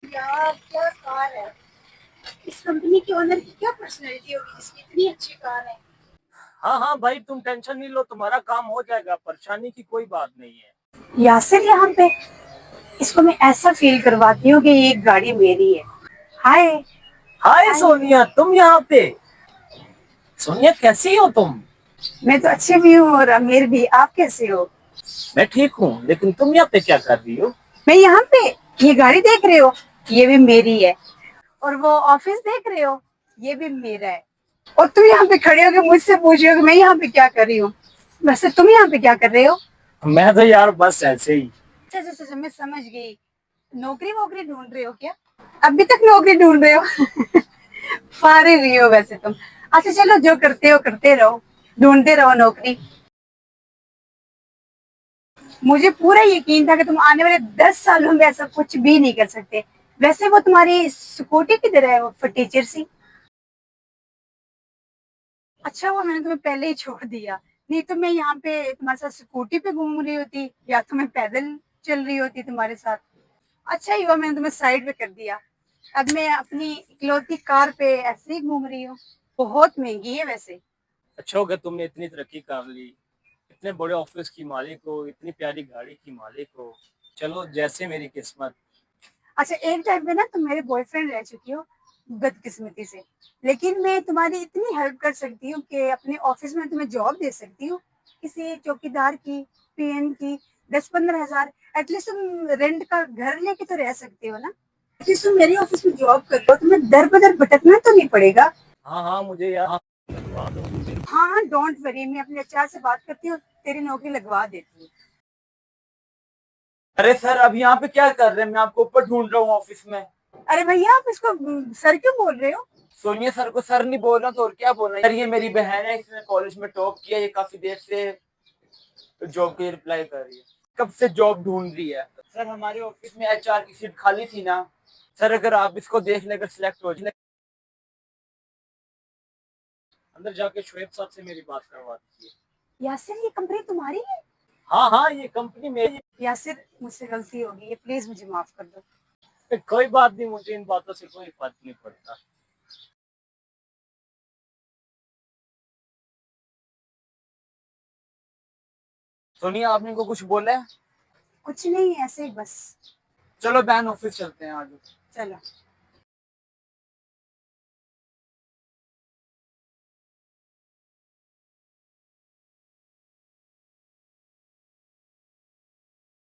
यार क्या कार है। इस कंपनी के ओनर की क्या पर्सनैलिटी होगी जिसकी इतनी अच्छी कार है। हाँ हाँ भाई, तुम टेंशन नहीं लो, तुम्हारा काम हो जाएगा, परेशानी की कोई बात नहीं है। यासिर यहाँ पे, इसको मैं ऐसा फील करवाती हूँ कि ये गाड़ी मेरी है। हाय। हाय हाय। सोनिया, तुम यहाँ पे? सोनिया कैसी हो तुम? मैं तो अच्छी भी हूँ और अमीर भी। आप कैसे हो? मैं ठीक हूँ, लेकिन तुम यहाँ पे क्या कर रही हो? मैं यहाँ पे, ये गाड़ी देख रहे हो, ये भी मेरी है। और वो ऑफिस देख रहे हो, ये भी मेरा है। और तुम यहाँ पे खड़े हो के मुझसे पूछ रहे हो कि मैं यहाँ पे क्या कर रही हूँ। वैसे तुम यहाँ पे क्या कर रहे हो? मैं तो यार बस ऐसे ही। अच्छा अच्छा अच्छा, मैं समझ गई। नौकरी वोकरी ढूंढ रहे हो क्या? अभी तक नौकरी ढूंढ रहे हो? फारे रही हो वैसे तुम। अच्छा चलो, जो करते हो करते रहो, ढूंढते रहो नौकरी। मुझे पूरा यकीन था कि तुम आने वाले 10 सालों में ऐसा कुछ भी नहीं कर सकते। वैसे वो तुम्हारी स्कूटी किधर है, वो फटीचर सी? अच्छा हुआ मैंने तुम्हें पहले ही छोड़ दिया, नहीं तो मैं यहाँ पे तुम्हारे साथ स्कूटी पे घूम रही होती या तो मैं पैदल चल रही होती तुम्हारे साथ। अच्छा ही हुआ मैंने तुम्हें साइड पे कर दिया। अब मैं अपनी इकलौती कार पे ऐसे ही घूम रही हूँ। बहुत महंगी है वैसे। अच्छा हो गया तुमने इतनी तरक्की कर ली, इतने बड़े ऑफिस की मालिक हो, इतनी प्यारी गाड़ी की मालिक हो। चलो, जैसे मेरी किस्मत। अच्छा, एक टाइम पे ना तुम मेरे बॉयफ्रेंड रह चुकी हो, बदकिस्मती से। लेकिन मैं तुम्हारी इतनी हेल्प कर सकती हूँ कि अपने ऑफिस में तुम्हें जॉब दे सकती हूँ, किसी चौकीदार की, पीएन की। 10-15 हजार एटलीस्ट तुम रेंट का घर लेके तो रह सकते हो ना। एटलीस्ट तुम मेरे ऑफिस में जॉब कर लो, तुम्हें दर बदर भटकना तो नहीं पड़ेगा। हाँ हाँ, मुझे यार करवा दो। हाँ हाँ, डोंट वरी, मैं अपने एचआर से बात करती हूँ, तेरी नौकरी लगवा देती हूँ। अरे सर, अब यहाँ पे क्या कर रहे हैं? मैं आपको ऊपर ढूंढ रहा हूँ ऑफिस में। अरे भैया, आप इसको सर क्यों बोल रहे हो? सोनिया सर को सर नहीं बोल रहा तो और क्या बोल रहा है? यार ये मेरी बहन है, इसने कॉलेज में टॉप किया, ये काफी देर से जॉब की रिप्लाई कर रही है, कब से जॉब ढूंढ रही है। सर, हमारे ऑफिस में एचआर की सीट खाली थी ना। सर, अगर आप इसको देख लेकर सिलेक्ट हो जाए, अंदर जाके शुएब साहब से मेरी बात करवा दीजिए। यासिर, ये कंपनी तुम्हारी है? हाँ हाँ, ये कंपनी मेरी यासिर, मुझसे गलती हो गई है, प्लीज मुझे माफ कर दो। है। कोई बात नहीं, मुझे इन बातों से कोई फर्क नहीं पड़ता। सोनिया, आपने को कुछ बोला है? कुछ नहीं, ऐसे ही बस। चलो बहन, ऑफिस चलते हैं आज। चलो।